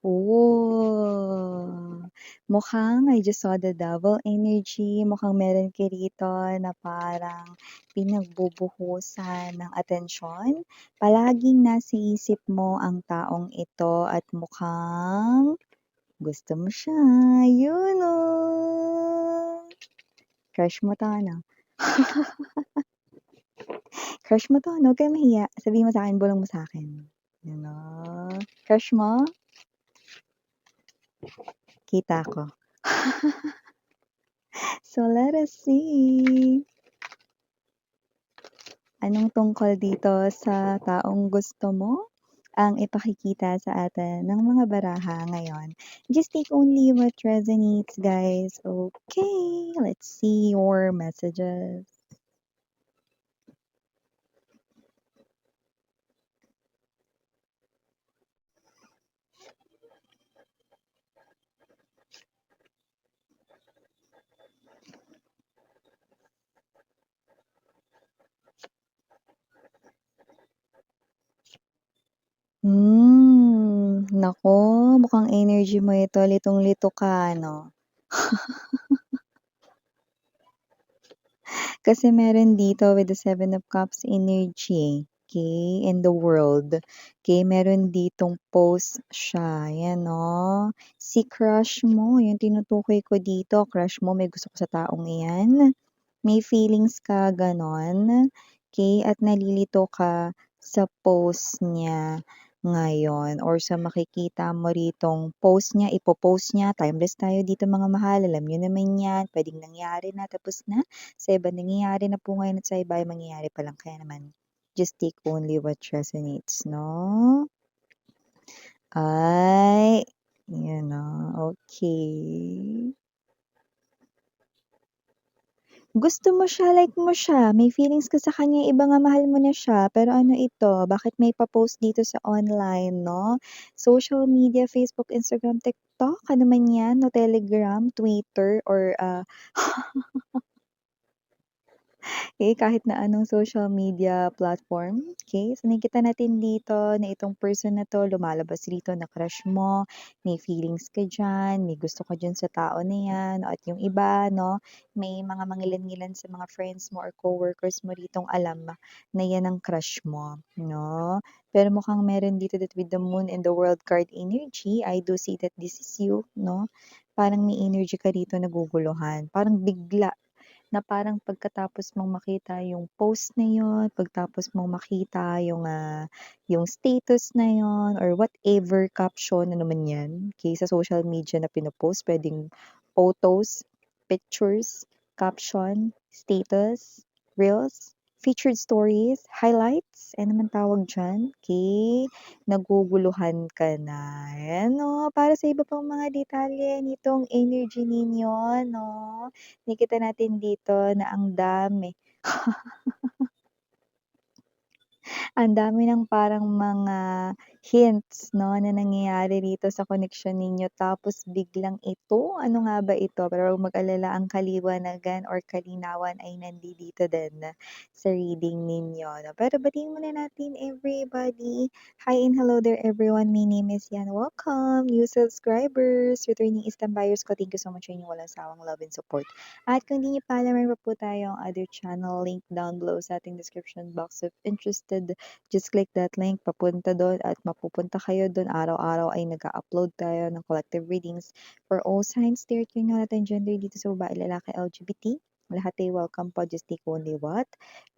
Oh, mukhang I just saw the double energy. Mukhang meron ka rito na parang pinagbubuhusan ng atensyon. Palaging nasa isip mo ang taong ito at mukhang gusto mo siya. Yun oh. Crush mo to, ano? Crush mo to, ano? Huwag kang mahiya. Sabihin mo sa akin, bulong mo sa akin. Yun oh. Crush mo? Kita ko. So, let us see. Anong tungkol dito sa taong gusto mo ang ipakikita sa atin ng mga baraha ngayon. Just take only what resonates, guys. Okay, let's see your messages. Naku, mukhang energy mo ito, litong-lito ka, no? Kasi meron dito with the Seven of Cups energy, okay, in the world. Okay, meron ditong post siya, yan, no? Si crush mo, yung tinutukoy ko dito, crush mo, may gusto ko sa taong iyan. May feelings ka, ganon. Okay, at nalilito ka sa post niya ngayon or sa makikita mo ritong post niya, ipopost niya. Timeless tayo dito mga mahal. Alam niyo naman yan. Pwedeng nangyari na, tapos na. Sa iba nangyayari na po ngayon at sa iba ay mangyayari pa lang. Kaya naman, just take only what resonates, no? Ay, yun know, okay. Gusto mo siya, like mo siya, may feelings ka sa kanya, iba nga mahal mo na siya, pero ano ito, bakit may pa-post dito sa online, 'no? Social media, Facebook, Instagram, TikTok, ano man 'yan, no, Telegram, Twitter, or kahit na anong social media platform, okay? So, nakikita natin dito na itong person na 'to lumalabas dito na crush mo, may feelings ka diyan, may gusto ka diyan sa tao na 'yan, at yung iba 'no, may mga mangilan-ngilan sa mga friends mo or coworkers mo ritong alam na 'yan ang crush mo, 'no? Pero mukhang meron dito that with the moon and the world card energy, I do see that this is you, 'no? Parang may energy ka dito naguguluhan, parang bigla na parang pagkatapos mong makita yung post na yun, pagtapos mong makita yung status na yun, or whatever caption, ano man yan, okay, sa social media na pinopost, pwedeng photos, pictures, caption, status, reels, featured stories, highlights, ano man tawag dyan, okay, naguguluhan ka na. Ayan, no? Para sa iba pang mga detalye nitong energy ninyo, no? Nakikita natin dito na ang dami. Ang dami ng parang mga hints 'no, na nangyayari dito sa connection ninyo tapos biglang ito, ano nga ba ito? Pero huwag mag-alala, ang kaliwanagan or kalinawan ay nandidito din sa reading ninyo 'no. Pero batiin muna natin everybody. Hi and hello there everyone, my name is Yan. Welcome, new subscribers, returning Eastern buyers ko, thank you so much sa inyong walang sawang love and support. At kung hindi niyo pa alam, meron pa po tayong other channel, link down below sa ating description box. If interested, just click that link, papunta doon at mapupunta kayo doon. Araw-araw ay nag-upload tayo ng collective readings for all signs, territory, lahat ng gender dito sa babae, lalaki, LGBT. Lahat ay welcome po. Just take only what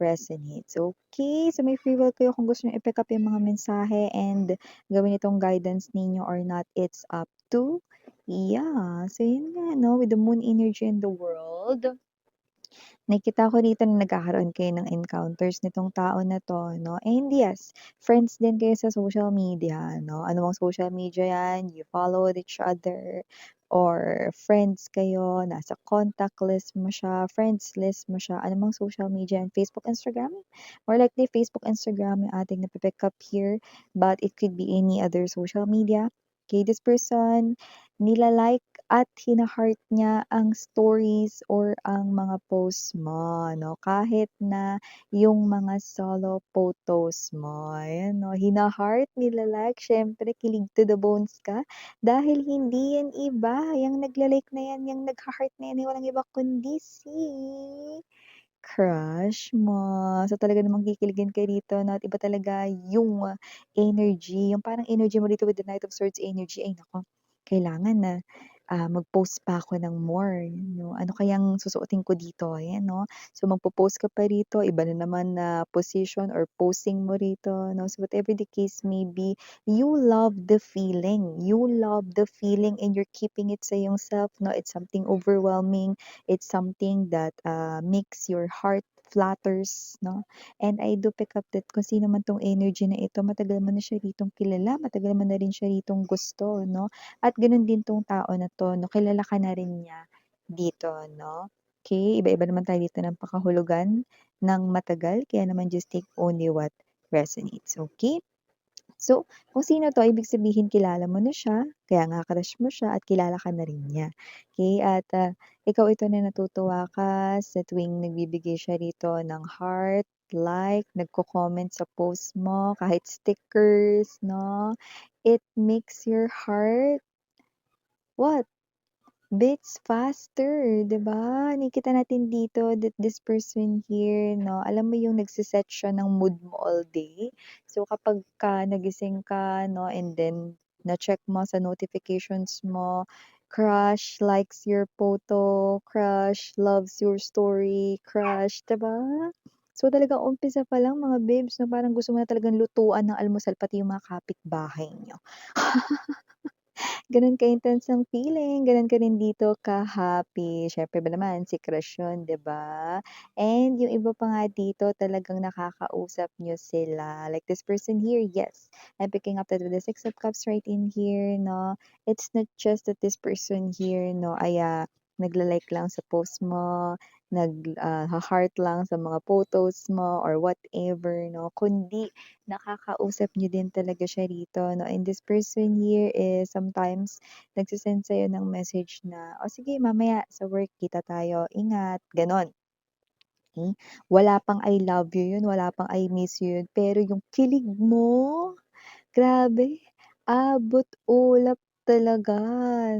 resonates. Okay, so may free will kayo kung gusto nyo i-pick up yung mga mensahe and gawin itong guidance ninyo or not. It's up to yeah. So yun nga, no? With the moon energy in the world, nakita ko dito na nagkakaroon kayo ng encounters nitong tao na 'to 'no, and yes, friends din kayo sa social media 'no, ano mang social media 'yan, you follow each other or friends kayo, nasa contact list mo siya, friends list mo siya, ano mang social media 'yan, Facebook, Instagram? More likely Facebook, Instagram yung ating napi-pick up here, but it could be any other social media. Okay, this person nila-like at hina-heart niya ang stories or ang mga posts mo 'no, kahit na yung mga solo photos mo, ayan 'no, hina-heart, nila-like, siyempre kilig to the bones ka dahil hindi yan iba, yang nagla-like na yan, yang nagha-heart na yan ay walang iba kundi si crush mo. So, talaga namang kikiligin ka rito 'no at iba talaga yung energy, yung parang energy mo dito with the Knight of Swords energy, ay naku, kailangan na, mag-post pa ako ng more, 'no. Ano kayang susuotin ko dito, ayan 'no. So, magpo-post ka pa rito, iba na naman na position or posing mo rito 'no. So, whatever the case may be, you love the feeling and you're keeping it sa iyong self 'no. It's something overwhelming. It's something that, makes your heart flutters 'no, and I do pick up that kung sino man 'tong energy na ito matagal mo na siya ritong kilala, matagal mo na rin siya ritong gusto 'no, at gano'n din 'tong tao na 'to 'no, kilala ka na rin niya dito 'no. Okey, iba-iba naman tayo dito ng pakahulugan ng matagal kaya naman just take only what resonates, okey? So, kung sino 'to ibig sabihin kilala mo na siya, kaya nga crush mo siya at kilala ka na rin niya, okey? At, ikaw ito na natutuwa ka sa tuwing nagbibigay siya rito ng heart, like, nagko-comment sa post mo, kahit stickers 'no. It makes your heart what? Beats faster, 'di ba? Nakikita natin dito that this person here 'no, alam mo yung nagse-set siya ng mood mo all day. So, kapagka nagising ka 'no, and then na-check mo sa notifications mo, crush likes your photo, crush loves your story, crush, 'di ba? So, talagang umpisa pa lang mga babes 'no, parang gusto mo na talagang lutuan ng almusal pati yung mga kapitbahay niyo. Gano'n ka-intense ang feeling, gano'n ka rin dito ka-happy. Siyempre ba naman si crush yun, 'di ba? And yung iba pa nga dito talagang nakakausap niyo sila. Like this person here, yes, I'm picking up that with the Six of Cups right in here, 'no? It's not just that this person here 'no, ay, nagla-like lang sa post mo, ha-heart lang sa mga photos mo or whatever 'no, kundi nakakausap niyo din talaga siya rito 'no, and this person here is sometimes nagse-send sa'yo ng message na, "O sige mamaya sa work kita tayo, ingat." Gano'n. Hmm, wala pang I love you yun, wala pang I miss you yun, pero yung kilig mo, grabe, abot ulap talaga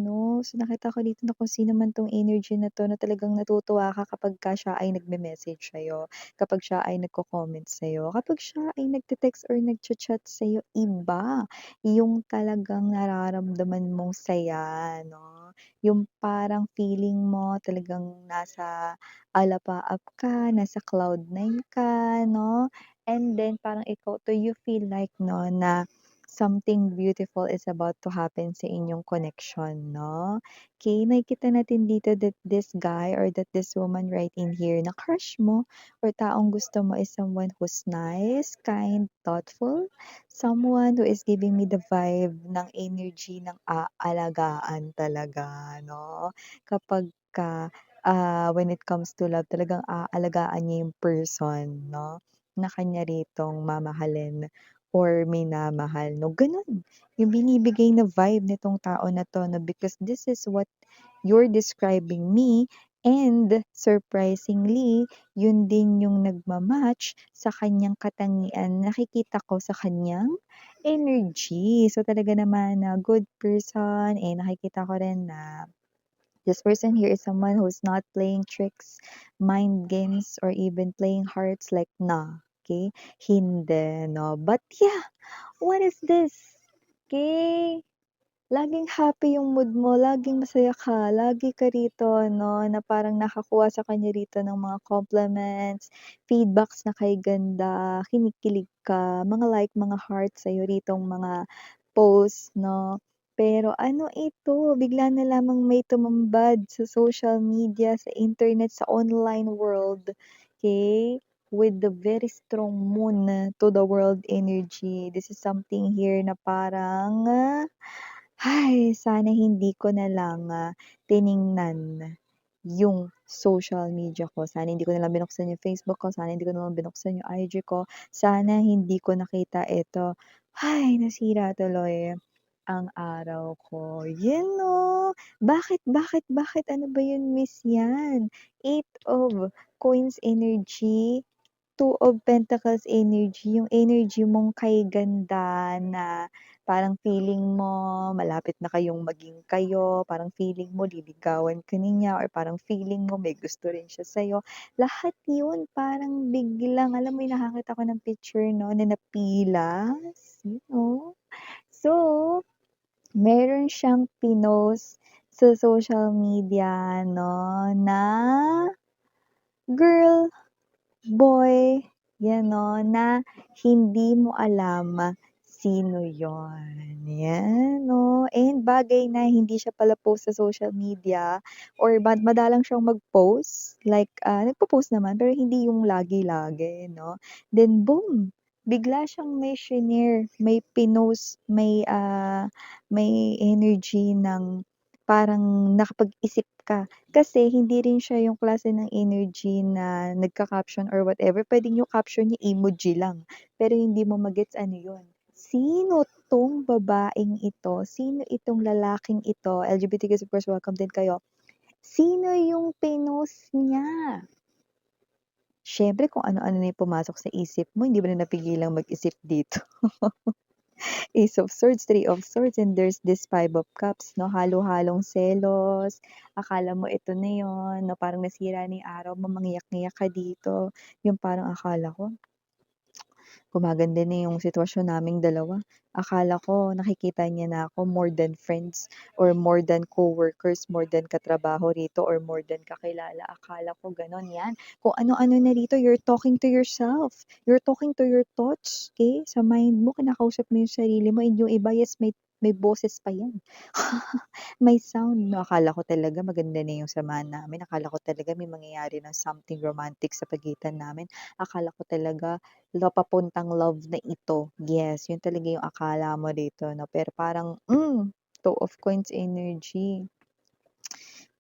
'no. So, nakita ko dito na kung sino man 'tong energy na 'to na talagang natutuwa ka kapagka siya ay nagme-message sa'yo, kapag siya ay nagko-comment sa'yo, kapag siya ay nagte-text or nagcha-chat sa'yo, iba yung talagang nararamdaman mong saya 'no. Yung parang feeling mo talagang nasa alapaap ka, nasa cloud nine ka 'no, and then parang ikaw 'to you feel like 'no na something beautiful is about to happen sa inyong connection 'no. Okay, nakikita natin dito that this guy or that this woman right in here na crush mo or taong gusto mo is someone who's nice, kind, thoughtful, someone who is giving me the vibe ng energy ng aalagaan talaga 'no. Kapagka when it comes to love talagang aalagaan niya yung person 'no, na kanya ritong mamahalin or minamahal 'no, gano'n yung binibigay na vibe nitong tao na 'to 'no, because this is what you're describing me and surprisingly yun din yung nagma-match sa kanyang katangian, nakikita ko sa kanyang energy. So, talaga naman na good person, eh, nakikita ko rin na this person here is someone who's not playing tricks, mind games, or even playing hearts like, nah, okay? Hindi, no? But yeah, what is this? Okay? Laging happy yung mood mo, laging masaya ka, lagi ka rito 'no, na parang nakakuha sa kanya rito ng mga compliments, feedbacks na kay ganda, kinikilig ka, mga like, mga heart sa'yo ritong mga post 'no. Pero ano ito, bigla na lamang may tumambad sa social media, sa internet, sa online world, okay, with the very strong moon to the world energy. This is something here na parang ay, sana hindi ko na lang, tiningnan yung social media ko. Sana hindi ko na lang binuksan yung Facebook ko, sana hindi ko na lang binuksan yung IG ko, sana hindi ko nakita ito. Ay, nasira tuloy. ang araw ko. Yan 'no? Bakit ano ba yun miss yan? Eight of Coins energy, Two of Pentacles energy, yung energy mong kay ganda na parang feeling mo malapit na kayong maging kayo, parang feeling mo liligawan ka niya or parang feeling mo may gusto rin siya sa'yo. Lahat yun parang biglang alam mo yung nakakita ko ng picture 'no, na napilas, you know? So, meron siyang pinost sa social media 'no, na girl, boy, yan 'no, na hindi mo alam sino yon, yan 'no. And bagay na hindi siya pala post sa social media or madalang siyang mag-post, like, nagpo-post naman pero hindi yung lagi-lagi 'no. Then boom, bigla siyang may shinare, may pinost, may energy ng parang nakapag-isip ka. Kasi hindi rin siya yung klase ng energy na nagka-caption or whatever, puwedeng yung caption niya emoji lang, pero hindi mo ma-gets ano yun. Sino 'tong babaeng ito? Sino itong lalaking ito? LGBTQs of course, welcome din kayo. Sino yung pinost niya? Siyempre kung ano-ano na yung pumasok sa isip mo, hindi mo na napigilang mag-isip dito. Ace of Swords, Three of Swords, and there's this Five of Cups, no? Halo-halong selos. Akala mo ito na yun, no? Parang nasira na yung araw mo, mangiyak-ngiyak ka dito. Yung parang akala ko, gumaganda na yung sitwasyon naming dalawa. Akala ko nakikita niya na ako more than friends or more than co-workers, more than katrabaho rito or more than kakilala. Akala ko gano'n, 'yan. Kung ano-ano na rito, you're talking to yourself. You're talking to your thoughts, okay? Sa mind mo, kinakausap mo yung sarili mo and yung iba, yes, may boses pa 'yan. May sound 'no, akala ko talaga maganda na yung samahan namin, akala ko talaga may mangyayari na something romantic sa pagitan namin. Akala ko talaga papuntang love na ito. Yes, yun talaga yung akala mo dito 'no, pero parang, Two of Coins energy.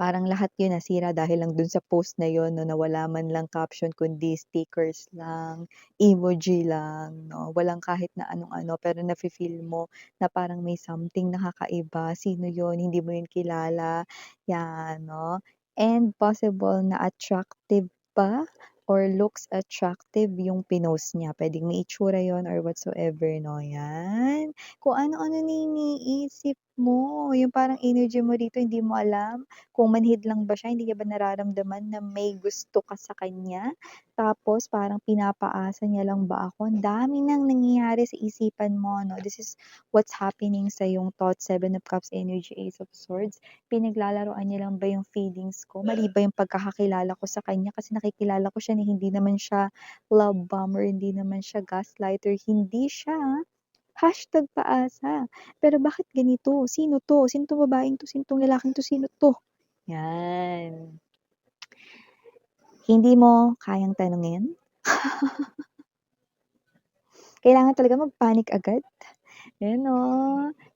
Parang lahat yun nasira dahil lang dun sa post na yun 'no, na wala man lang caption kundi stickers lang, emoji lang 'no, walang kahit na anong-ano pero nafi-feel mo na parang may something nakakaiba, sino yun, hindi mo yun kilala, 'yan 'no. And possible na attractive pa or looks attractive yung pinost niya, puwedeng may itsura yun or whatsoever 'no, 'yan. Kung ano-ano na iniisip mo, yung parang energy mo dito hindi mo alam kung manhid lang ba siya, hindi niya ba nararamdaman na may gusto ka sa kanya? Tapos parang pinapaasa niya lang ba ako? Ang dami ng nangyayari sa isipan mo 'no, this is what's happening sa iyong thoughts, Seven of Cups energy, Ace of Swords. Pinaglalaruan niya lang ba yung feelings ko? Mali ba yung pagkakakilala ko sa kanya? Kasi nakikilala ko siya na hindi naman siya love bomber, hindi naman siya gaslighter, hindi siya hashtag paasa. Pero bakit ganito? Sino 'to? Sino 'tong babaeng 'to? Sino 'tong lalaking 'to? Sino 'to? Yan. Hindi mo kayang tanungin? Kailangan talaga mag-panic agad? Yan 'no.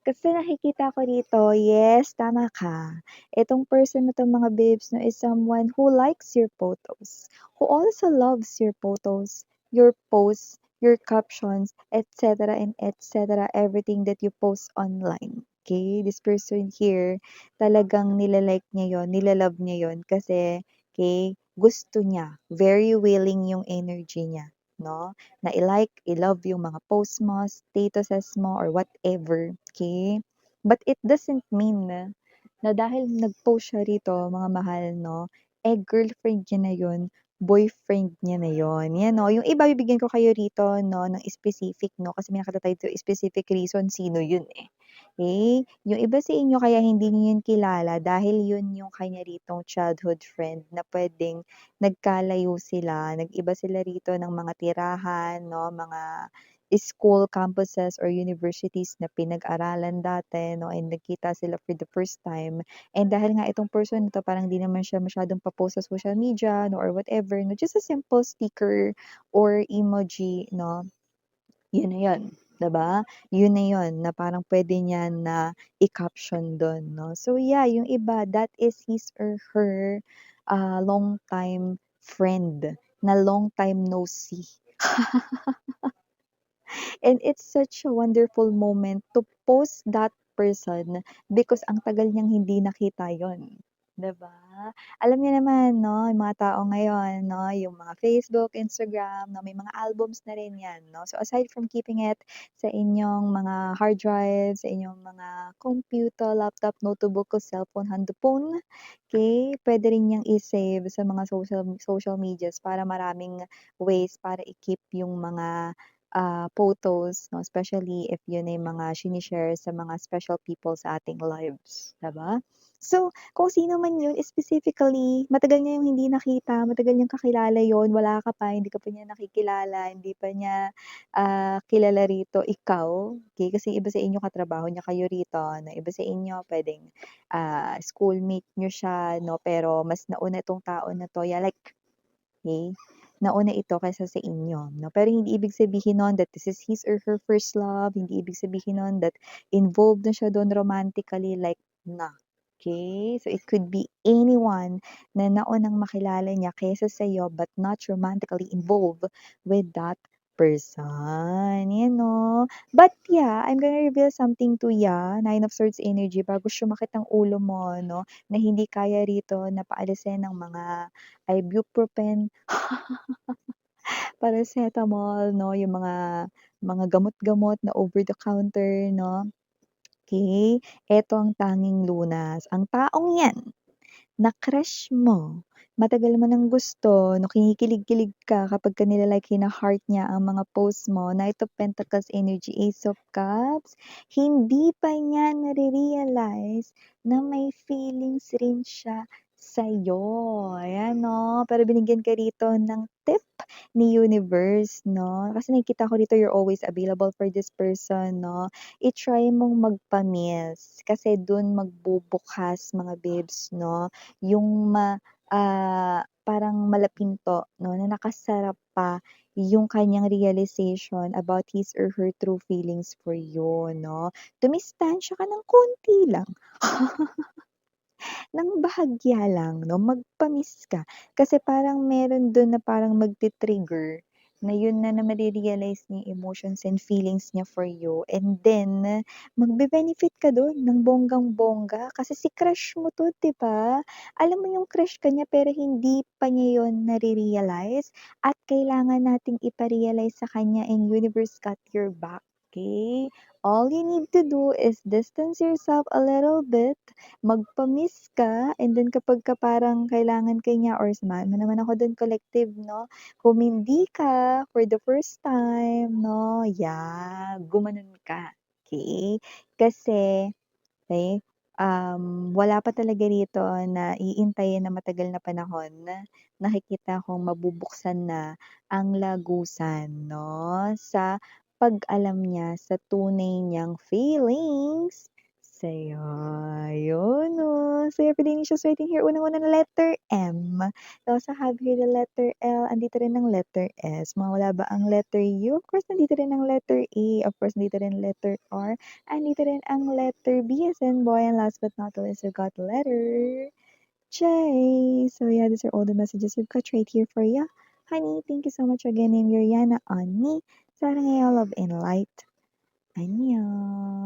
Kasi nakikita ko dito, yes, tama ka. Itong person na 'to mga babes 'no, is someone who likes your photos, who also loves your photos, your posts, your captions, etc. and etc. Everything that you post online. Okay? This person here, talagang nila-like niya yon, nila-love niya yon kasi, okay, gusto niya, very willing yung energy niya, 'no? Na i-like, i-love yung mga posts mo, statuses mo, or whatever, okay? But it doesn't mean na dahil nag-post siya rito, mga mahal, no, eh girlfriend niya na yun, boyfriend niya na yun. Yan, no. Yung iba, bibigyan ko kayo rito, no, ng specific, no, kasi may nakita tayo dito, specific reason, sino yun, eh. Okay? Yung iba sa inyo, kaya hindi niyo yun kilala dahil yun yung kanya ritong childhood friend na pwedeng nagkalayo sila, nag-iba sila rito ng mga tirahan 'no, mga school campuses or universities na pinag-aralan dati 'no, and nagkita sila for the first time. And dahil nga itong person na 'to parang di naman siya masyadong pa-post sa social media 'no, or whatever 'no, just a simple sticker or emoji 'no, yun na yun, 'di ba? Yun na yun na parang puwede niya na i-caption dun 'no. So yeah, yung iba that is his or her, long time friend na long time no see. And it's such a wonderful moment to post that person because ang tagal niyang hindi nakita yon, 'di ba? Alam niyo naman 'no, yung mga tao ngayon 'no, yung mga Facebook, Instagram 'no, may mga albums na rin 'yan 'no. So aside from keeping it sa inyong mga hard drive, sa inyong mga computer, laptop, notebook o cellphone, handphone, okey, puwede rin niyang i-save sa mga social medias para maraming ways para i-keep yung mga, photos 'no, especially if yun ay mga shine-share sa mga special people sa ating lives, 'di ba? So, kung sino man yun specifically, matagal niya yung hindi nakita, matagal niyang kakilala yun, wala ka pa, hindi ka pa niya nakikilala, hindi pa niya, kilala rito, ikaw, okey, kasi iba sa inyo katrabaho niya kayo rito 'no, iba sa inyo puwedeng, schoolmate niyo siya 'no, pero mas nauna 'tong tao na 'to, yeah, like, okey, nauna ito kaysa sa inyo 'no. Pero hindi ibig sabihin nun that this is his or her first love, hindi ibig sabihin nun that involved na siya dun romantically, like, na, okey? So, it could be anyone na naunang makilala niya kaysa sa'yo but not romantically involved with that person, you know? But yeah, I'm gonna reveal something to ya, Nine of Swords energy, bago sumakit ang ulo mo 'no, na hindi kaya rito na paalisin ng mga ibuprofen, paracetamol 'no, yung mga gamot-gamot na over the counter 'no. Okey, eto ang tanging lunas. Ang taong 'yan na crush mo, matagal mo ng gusto 'no, kinikilig-kilig ka kapagka nila-like, hina-heart niya ang mga post mo, Knight of Pentacles energy, Ace of Cups, hindi pa niya nare-realize na may feelings rin siya sa'yo, ayan 'no. Pero binigyan ka rito ng tip ni universe 'no, kasi nakikita ko rito you're always available for this person 'no. I-try mong magpa-meals kasi dun magbubukas mga babes 'no, yung parang malapinto 'no, na nakasarap pa yung kanyang realization about his or her true feelings for you 'no. Dumistansya ka ng konti lang. Ng bahagya lang 'no, magpa-miss ka. Kasi parang meron dun na parang magti-trigger na yun na mare-realize niya yung emotions and feelings niya for you, and then magbe-benefit ka dun ng bonggang-bongga kasi si crush mo 'to, 'di ba? Alam mo yung crush ka niya pero hindi pa niya yun nare-realize at kailangan nating ipa-realize sa kanya, and universe got your back, okey? All you need to do is distance yourself a little bit, magpa-miss ka, and then kapagka parang kailangan ka niya or samahan mo naman ako dun collective 'no, humindi ka for the first time 'no, yeah, gumanon ka, okey? Kasi, okey, wala pa talaga rito na iintayin na matagal na panahon, nakikita kong mabubuksan na ang lagusan 'no, sa pag-alam niya sa tunay niyang feelings sa'yo, yun 'no. So, your prediction is waiting here, unang-una na letter M. I also have here the letter L, andito rin ang letter S. Mawawala ba ang letter U? Of course, nandito rin ang letter A. Of course, nandito rin letter R. Andito rin ang letter B as in boy, and last but not the least, we've got the letter J. So yeah, these are all the messages we've got right here for you. Honey, thank you so much again, and Yana on me. Sarang love and light. Annyeong.